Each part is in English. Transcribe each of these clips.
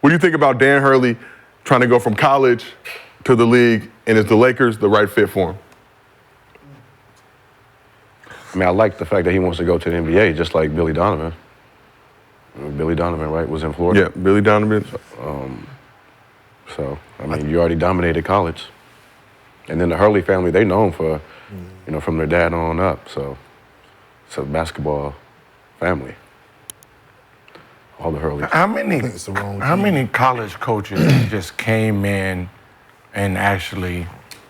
What do you think about Dan Hurley trying to go from college to the league, and is the Lakers the right fit for him? I mean, I like the fact that he wants to go to the NBA, just like Billy Donovan. Billy Donovan, right, was in Florida? Yeah, Billy Donovan. So I mean, you already dominated college. And then the Hurley family, they known for, from their dad on up. So it's a basketball family. All the Hurleys. How many college coaches just came in and actually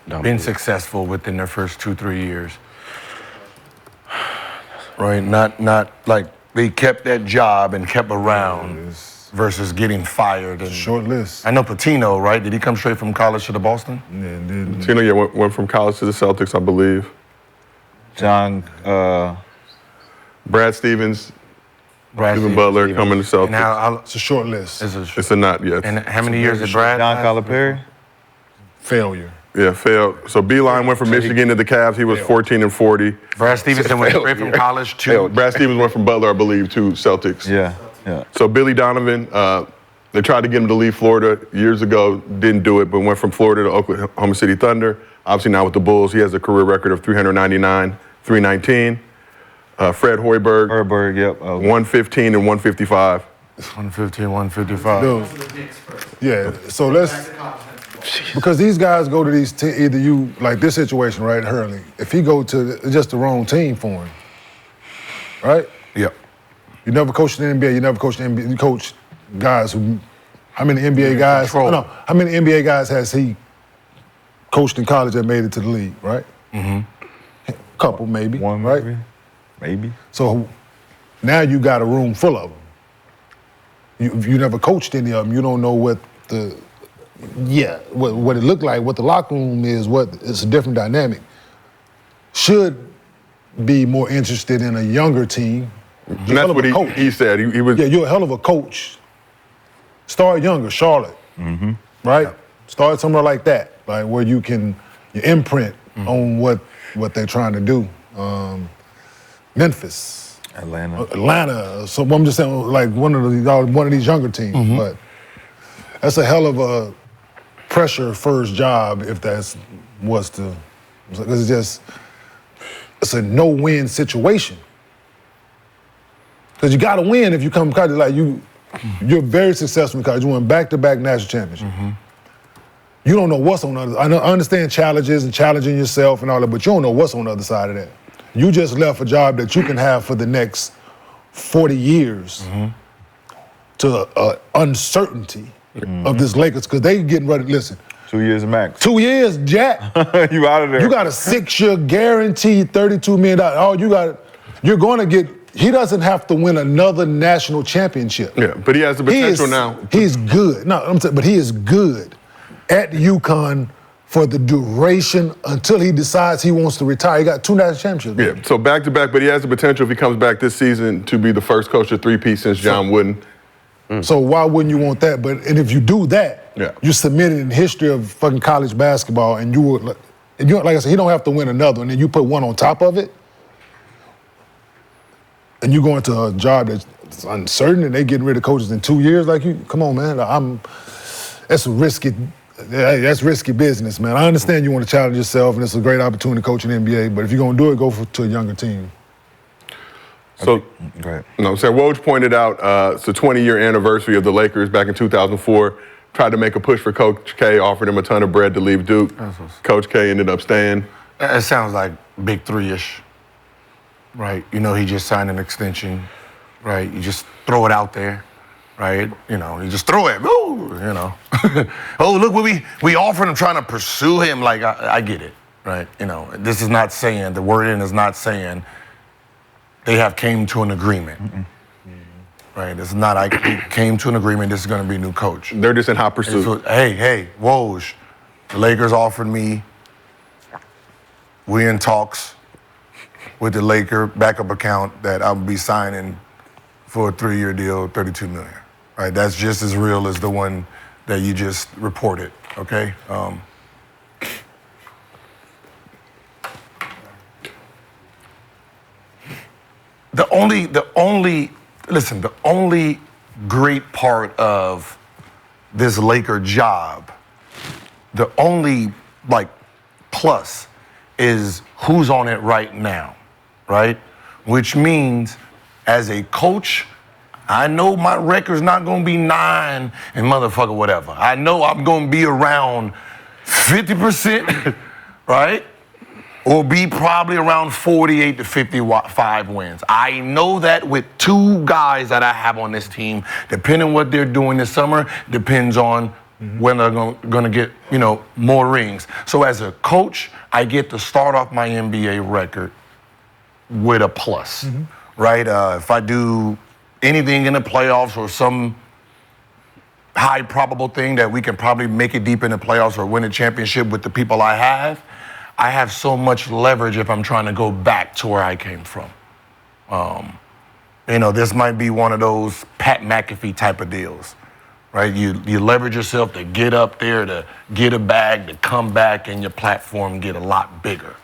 been successful within their first 2-3 years? Right, not like they kept that job and kept around versus getting fired. And short list. I know Patino, right? Did he come straight from college to the Boston? Yeah, did. Patino, went from college to the Celtics, I believe. Brad Stevens, Stephen Butler coming to Celtics. It's a short list. It's a not yet. And how many years did Brad? John Calipari? Failure. Yeah, failed. So Beeline went from Michigan to the Cavs. He was 14-40. Brad Stevenson went straight from college to. Brad Stevens went from Butler, I believe, to Celtics. Yeah. So Billy Donovan, they tried to get him to leave Florida years ago, didn't do it, but went from Florida to Oklahoma City Thunder. Obviously now with the Bulls, he has a career record of 399, 319. Fred Hoiberg. 115 and 155. 115, 155. Yeah, so let's, because these guys go to these, either you, like this situation, right, Hurley, if he go to just the wrong team for him, right? Yep. You never coached in the NBA, you never coached in the NBA, you coach guys who, how many NBA guys, how many NBA guys has he coached in college that made it to the league, right? Mm-hmm. Couple, maybe, One, right? Maybe. So now you got a room full of them. You never coached any of them. You don't know what what it looked like, what the locker room is, it's a different dynamic. Should be more interested in a younger team. And that's what he said. He was. Yeah, you're a hell of a coach. Start younger, Charlotte. Mm-hmm. Right? Start somewhere like that, like where you imprint on what they're trying to do. Memphis, Atlanta. So I'm just saying, like one of these younger teams. But that's a hell of a pressure first job if that's because it's a no-win situation. Because you got to win if you come to college. Like you're very successful in college. You won back-to-back national championships. You don't know what's on the other. I understand challenges and challenging yourself and all that, but you don't know what's on the other side of that. You just left a job that you can have for the next 40 years to uncertainty of this Lakers, because they getting ready. Listen, 2 years max. 2 years, Jack. You out of there. You got a 6-year guaranteed $32 million. You're going to get. He doesn't have to win another national championship. Yeah, but he has the potential now. He's good. No, I'm saying, but he is good at UConn for the duration until he decides he wants to retire. He got 2 national championships. Yeah, so back-to-back, but he has the potential if he comes back this season to be the first coach of three-peat since John Wooden. So why wouldn't you want that? And if you do that, you submitted in the history of fucking college basketball, and like I said, he don't have to win another, and then you put one on top of it, and you go into a job that's uncertain, and they getting rid of coaches in 2 years. Like come on, man, that's risky business, man. I understand you want to challenge yourself, and it's a great opportunity to coach in the NBA, but if you're going to do it, go to a younger team. So, Woj pointed out it's the 20-year anniversary of the Lakers back in 2004. Tried to make a push for Coach K, offered him a ton of bread to leave Duke. Coach K ended up staying. It sounds like Big Three-ish, right? He just signed an extension, right? You just throw it out there. Right, you just throw it. Ooh, oh, look what we offered him, trying to pursue him. Like I get it, right? This is not saying, the wording is not saying they have came to an agreement, right? It's not like we came to an agreement. This is going to be a new coach. They're just in hot pursuit. So, hey, Woj, the Lakers offered me. We in talks with the Laker backup account that I'll be signing for a 3-year deal, $32 million. Right, that's just as real as the one that you just reported, okay? The only great part of this Laker job, the only plus is who's on it right now, right? Which means as a coach, I know my record's not gonna be 9 and motherfucker whatever. I know I'm gonna be around 50%, right? Or be probably around 48 to 55 wins. I know that with 2 guys that I have on this team, depending on what they're doing this summer, depends on when they're gonna get, more rings. So as a coach, I get to start off my NBA record with a plus, right? If I do anything in the playoffs or some high probable thing that we can probably make it deep in the playoffs or win a championship with the people I have so much leverage if I'm trying to go back to where I came from. This might be one of those Pat McAfee type of deals, right? You leverage yourself to get up there, to get a bag, to come back, and your platform get a lot bigger,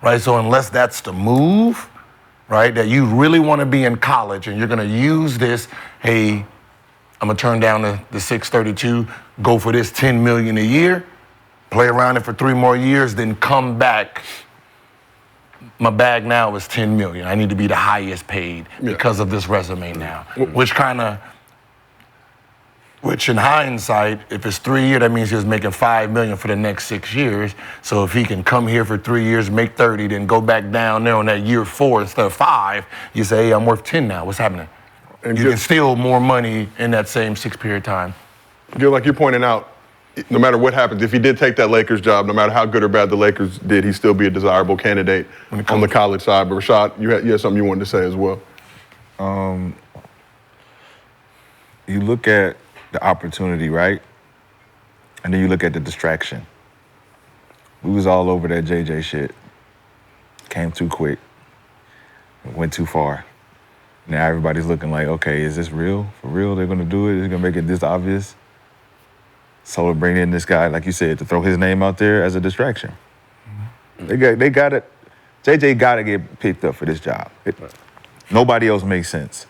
right? So unless that's the move, right, that you really want to be in college and you're going to use this, hey, I'm going to turn down the 632, go for this $10 million a year, play around it for 3 more years, then come back. My bag now is $10 million. I need to be the highest paid because of this resume now. Which in hindsight, if it's 3 years, that means he was making $5 million for the next 6 years. So if he can come here for 3 years, make 30, then go back down there on that year 4 instead of 5, you say, hey, I'm worth 10 now. What's happening? And you can steal more money in that same 6 period of time. Gil, like you're pointing out, no matter what happens, if he did take that Lakers job, no matter how good or bad the Lakers did, he'd still be a desirable candidate on the college side. But Rashad, you had something you wanted to say as well. You look at the opportunity, right? And then you look at the distraction. We was all over that JJ shit. Came too quick. Went too far. Now everybody's looking like, okay, is this real? For real, they're gonna do it? They're gonna make it this obvious? So to bring in this guy, like you said, to throw his name out there as a distraction. They got it. JJ got to get picked up for this job. Nobody else makes sense.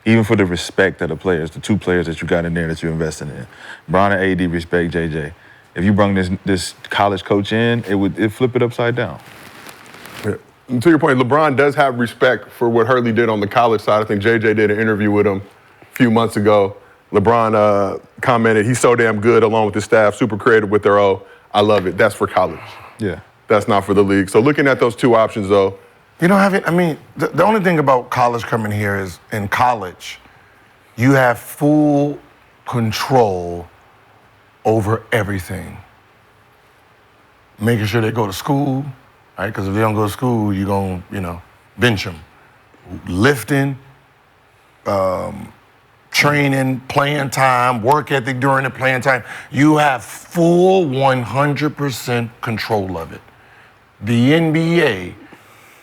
Even for the respect of the players, the 2 players that you got in there that you're investing in. Bron and AD respect JJ. If you bring this college coach in, it'd flip it upside down. And to your point, LeBron does have respect for what Hurley did on the college side. I think JJ did an interview with him a few months ago. LeBron commented, he's so damn good along with his staff, super creative with their O. I love it. That's for college. Yeah. That's not for the league. So looking at those 2 options, though. You don't have it. I mean, the only thing about college coming here is in college, you have full control over everything. Making sure they go to school, right? Because if they don't go to school, you're going to, bench them. Lifting, training, playing time, work ethic during the playing time. You have full 100% control of it. The NBA,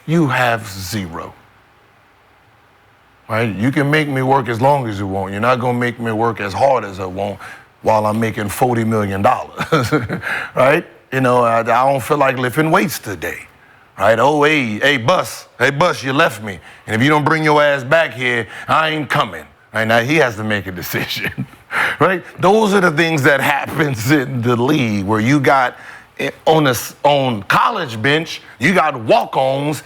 you have 0. Right? You can make me work as long as you want. You're not going to make me work as hard as I want while I'm making $40 million, right? I don't feel like lifting weights today, right? Oh, hey, Bus, you left me. And if you don't bring your ass back here, I ain't coming. Right? Now he has to make a decision, right? Those are the things that happens in the league where you got on college bench, you got walk-ons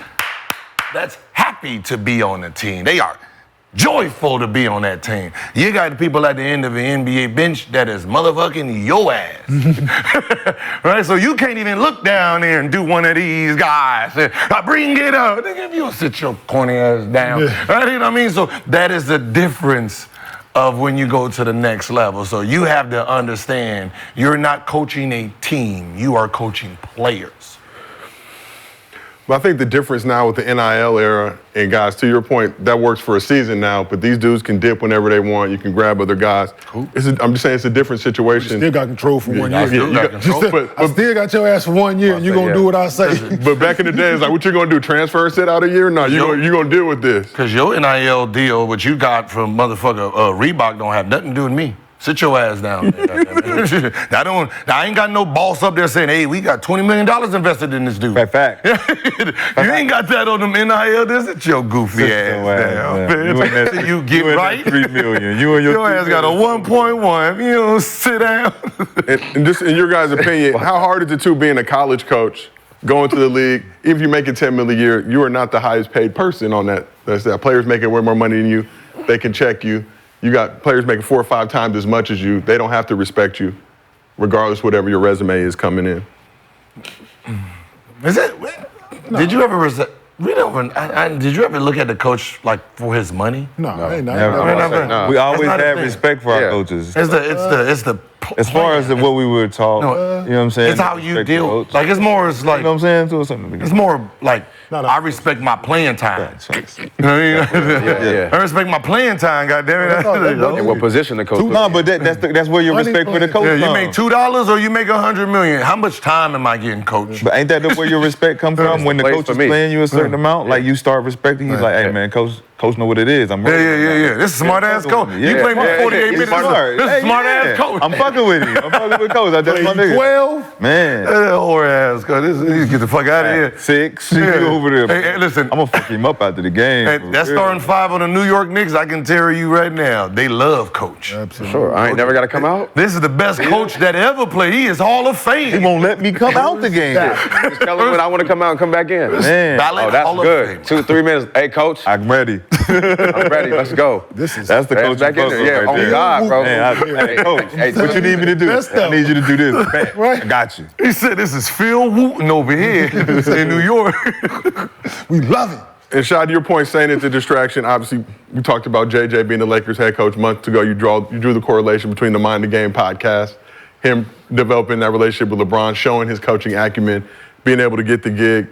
that's happy to be on the team. They are joyful to be on that team. You got people at the end of the NBA bench that is motherfucking your ass. Right? So you can't even look down there and do one of these guys. I bring it up. Nigga, if you'll sit your corny ass down. Right? You know what I mean? So that is the difference of when you go to the next level. So you have to understand you're not coaching a team. You are coaching players. But I think the difference now with the NIL era, and guys, to your point, that works for a season now, but these dudes can dip whenever they want. You can grab other guys. Cool. I'm just saying it's a different situation. You still got control for 1 year. I still got your ass for 1 year, and you're going to do what I say. But back in the day, it's like, what you going to do, transfer and sit out a year? No, you're going to deal with this. Because your NIL deal, what you got from motherfucker Reebok, don't have nothing to do with me. Sit your ass down. I ain't got no boss up there saying, hey, we got $20 million invested in this dude. Fact. You ain't got that on them NIL. This is your goofy ass down, man. You get right. $3 million. You and your ass got a 1.1. You don't sit down. And just in your guys' opinion, how hard is it to being a college coach, going to the league? If you make it $10 million a year, you are not the highest paid person on that. That's that. Players making way more money than you. They can check you. You got players making 4 or 5 times as much as you. They don't have to respect you, regardless whatever your resume is coming in. Is it? No. Did you ever? Did you ever look at the coach like for his money? No, never. We always had respect for our coaches. It's the as far as what we were taught, you know what I'm saying? It's how you deal. Like it's more. It's like you know what I'm saying? It's more like I respect my playing time. You know what I mean? I respect my playing time. Goddammit. And what position the coach? No, but that's where your respect for the coach comes. You make $2 or you make $100 million. How much time am I getting, coach? But ain't that where your respect comes from? When the coach is playing you a certain amount, like you start respecting. He's like, hey man, coach know what it is. I'm yeah. This is a smart ass coach. You play me 48 minutes. This is smart ass coach. I'm fucking with him. I'm fucking with coach. That's my nigga. 12? Man. That whore ass, cuz. Get the fuck out of here. 6. Over there. Hey, listen. I'm gonna fuck him up after the game. Hey, that starting 5 on the New York Knicks, I can tell you right now, they love coach. Absolutely. Sure, I ain't never got to come out. This is the best coach that ever played. He is Hall of Fame. He won't let me come out the game. Just tell him when I want to come out and come back in. Man. Ballot That's Hall good. Of Fame. 2-3 minutes. Hey, coach. I'm ready. I'm ready. Let's go. That's the coach back in there. Yeah, on God, bro. Hey, coach, what you need me to do? I need you to do this. Right. I got you. He said, this is Phil Wooten over here in New York. We love it. And Shad, to your point, saying it's a distraction, obviously, we talked about JJ being the Lakers head coach months ago. You drew the correlation between the Mind the Game podcast, him developing that relationship with LeBron, showing his coaching acumen, being able to get the gig.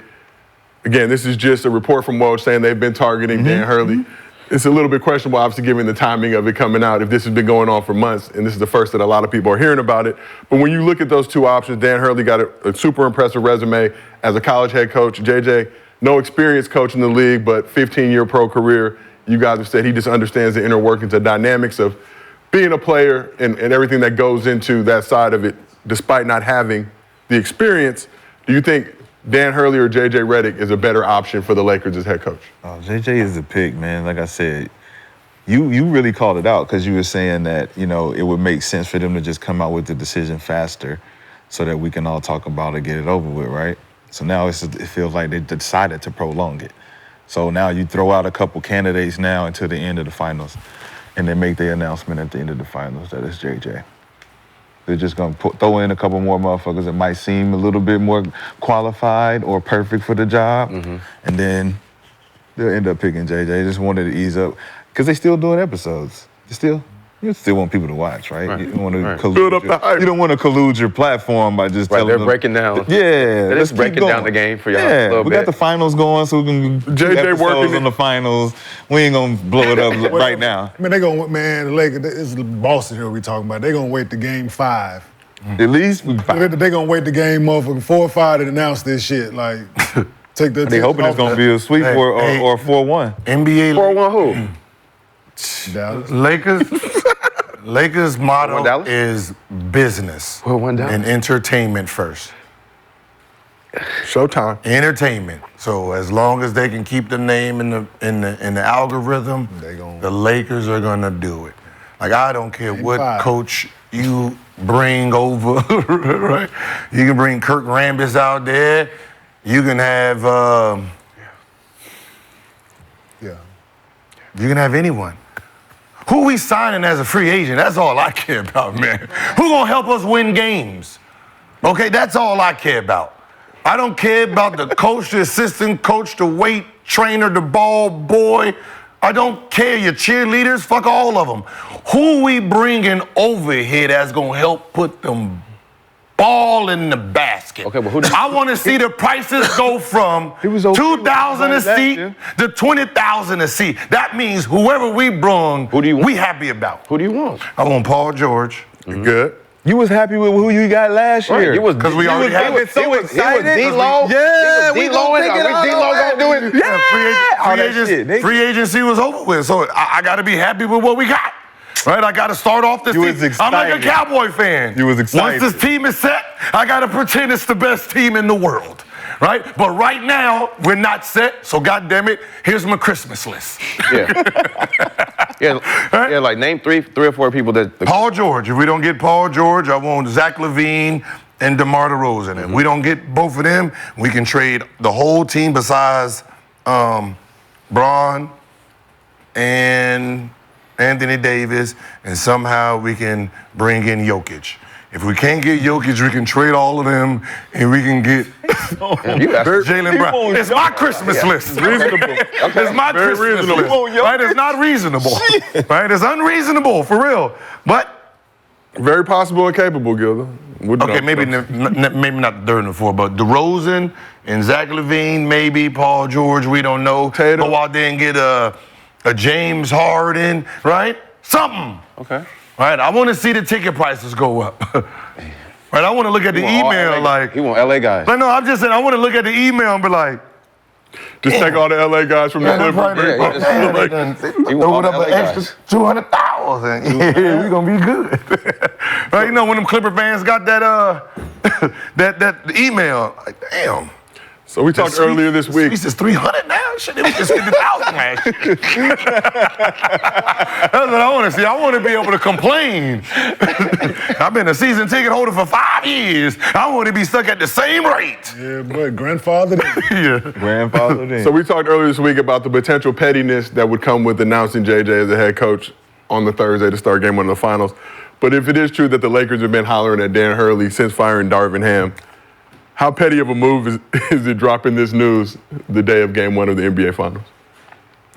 Again, this is just a report from Woj saying they've been targeting Dan Hurley. It's a little bit questionable, obviously, given the timing of it coming out, if this has been going on for months, and this is the first that a lot of people are hearing about it. But when you look at those two options, Dan Hurley got a super impressive resume as a college head coach. JJ, no experience coaching the league, but 15-year pro career. You guys have said he just understands the inner workings and dynamics of being a player and everything that goes into that side of it, despite not having the experience. Do you think Dan Hurley or JJ Redick is a better option for the Lakers as head coach? Oh, JJ is the pick, man. Like I said, you really called it out because you were saying that, you know, it would make sense for them to just come out with the decision faster so that we can all talk about it, get it over with, right? So now it feels like they decided to prolong it. So now you throw out a couple candidates now until the end of the finals, and they make their announcement at the end of the finals that it's JJ. They're just going to throw in a couple more motherfuckers that might seem a little bit more qualified or perfect for the job, and then they'll end up picking JJ. They just wanted to ease up because they're still doing episodes. You still want people to watch, right? You don't want to collude. You don't want to collude your platform by just telling them. They're breaking down. Yeah, they're just breaking down the game for y'all. Yeah, a little we bit. got the finals going, so we can do JJ working on the finals. We ain't gonna blow it up right now. I mean, the Lakers, it's Boston here we talking about. They're gonna wait to game 5. At least we. They're gonna wait to game motherfucking 4 or 5 to announce this shit. Like, take the. They hoping it's gonna be a sweep or 4-1. NBA 4-1 who? Dallas. Lakers motto is business 4-1 Dallas. and entertainment first. Showtime. Entertainment. So as long as they can keep the name in the algorithm, the Lakers are gonna do it. Like I don't care what coach you bring over, right? You can bring Kirk Rambis out there. You can have you can have anyone. Who we signing as a free agent? That's all I care about, man. Who gonna help us win games? Okay, that's all I care about. I don't care about the coach, the assistant coach, the weight trainer, the ball boy. I don't care. Your cheerleaders, fuck all of them. Who we bringing over here that's gonna help put them ball in the basket? Okay, but who? I want to see the prices go from $2,000 a seat to $20,000 a seat. That means whoever we brung, we happy about. Who do you want? I want Paul George. Good. You was happy with who you got last year. You was because we already had it. So excited. D-Lo. Yeah, we gonna take it out. D-Lo gonna do it. Yeah, free agency was over with, so I got to be happy with what we got. Right, I got to start off this You team. was I'm like a excited. Cowboy fan. You was excited. Once this team is set, I got to pretend it's the best team in the world. Right? But right now, we're not set, so God damn it, here's my Christmas list. Yeah. Yeah, like name three or four people that. Paul George. If we don't get Paul George, I want Zach LaVine and DeMar DeRozan. If we don't get both of them, we can trade the whole team besides Braun and Anthony Davis, and somehow we can bring in Jokic. If we can't get Jokic, we can trade all of them, and we can get Jaylen Brown. It's my Christmas list. Reasonable. It's my Very Christmas reasonable. list. Right? It's not reasonable. Right? It's unreasonable, for real. But Very possible and capable, Gilda. okay, maybe not the third and the fourth, but DeRozan and Zach LaVine, maybe Paul George. We don't know. Tatum. Go out there and get a James Harden, right? Something. Okay. Right? I want to see the ticket prices go up. Right? I want to look at the email like. He want LA guys. No, I'm just saying. I want to look at the email and be like. Just take all the LA guys from the Clippers. He Throw want it up LA an guys. extra 200,000. Yeah, we gonna be good. Right? You know when them Clipper fans got that that email, like, damn. So we talked earlier this week. This is 300 now. Shit, it was just 50,000 last year. That's what I want to see. I want to be able to complain. I've been a season ticket holder for 5 years. I want to be stuck at the same rate. Yeah, but grandfather. Yeah. Grandfather then. So we talked earlier this week about the potential pettiness that would come with announcing JJ as a head coach on the Thursday to start game one of the finals. But if it is true that the Lakers have been hollering at Dan Hurley since firing Darvin Ham, how petty of a move is it dropping this news the day of game one of the NBA finals?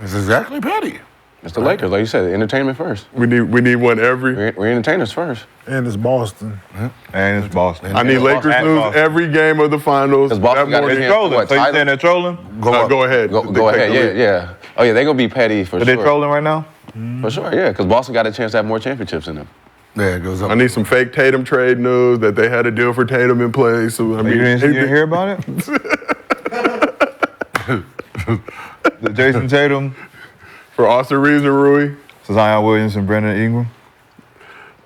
It's exactly petty. It's the Lakers, like you said, entertainment first. We need one every. We're entertainers first. And it's Boston. And it's Boston. I need Lakers At news Boston. every game of the finals. Because Boston that got a morning. chance. Trolling. What, So you Tyler? saying they're trolling? Go ahead. Go ahead, yeah. Oh yeah, they're gonna be petty for But sure. they're trolling right now? For sure, yeah. Because Boston got a chance to have more championships in them. There it goes up. I need some fake Tatum trade news that they had a deal for Tatum in place. So I mean, You didn't hear about it? The Jason Tatum, for Austin Reeves and Rui, Zion Williamson, Brandon Ingram.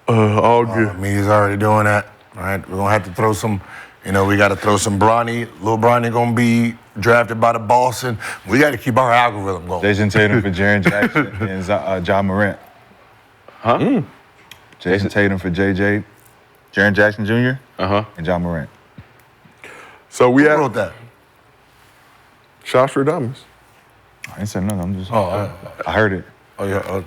all good. I mean, he's already doing that. All right, we're gonna have to throw some. We got to throw some Bronny. Lil Bronny gonna be drafted by the Boston. We got to keep our algorithm going. Jason Tatum for Jaren Jackson and John Morant. Huh? Jason Tatum for JJ, Jaren Jackson Jr. And John Morant. So we Who had wrote that? Shots for Dummies. I ain't saying nothing. I'm just. Oh, I heard it. oh yeah.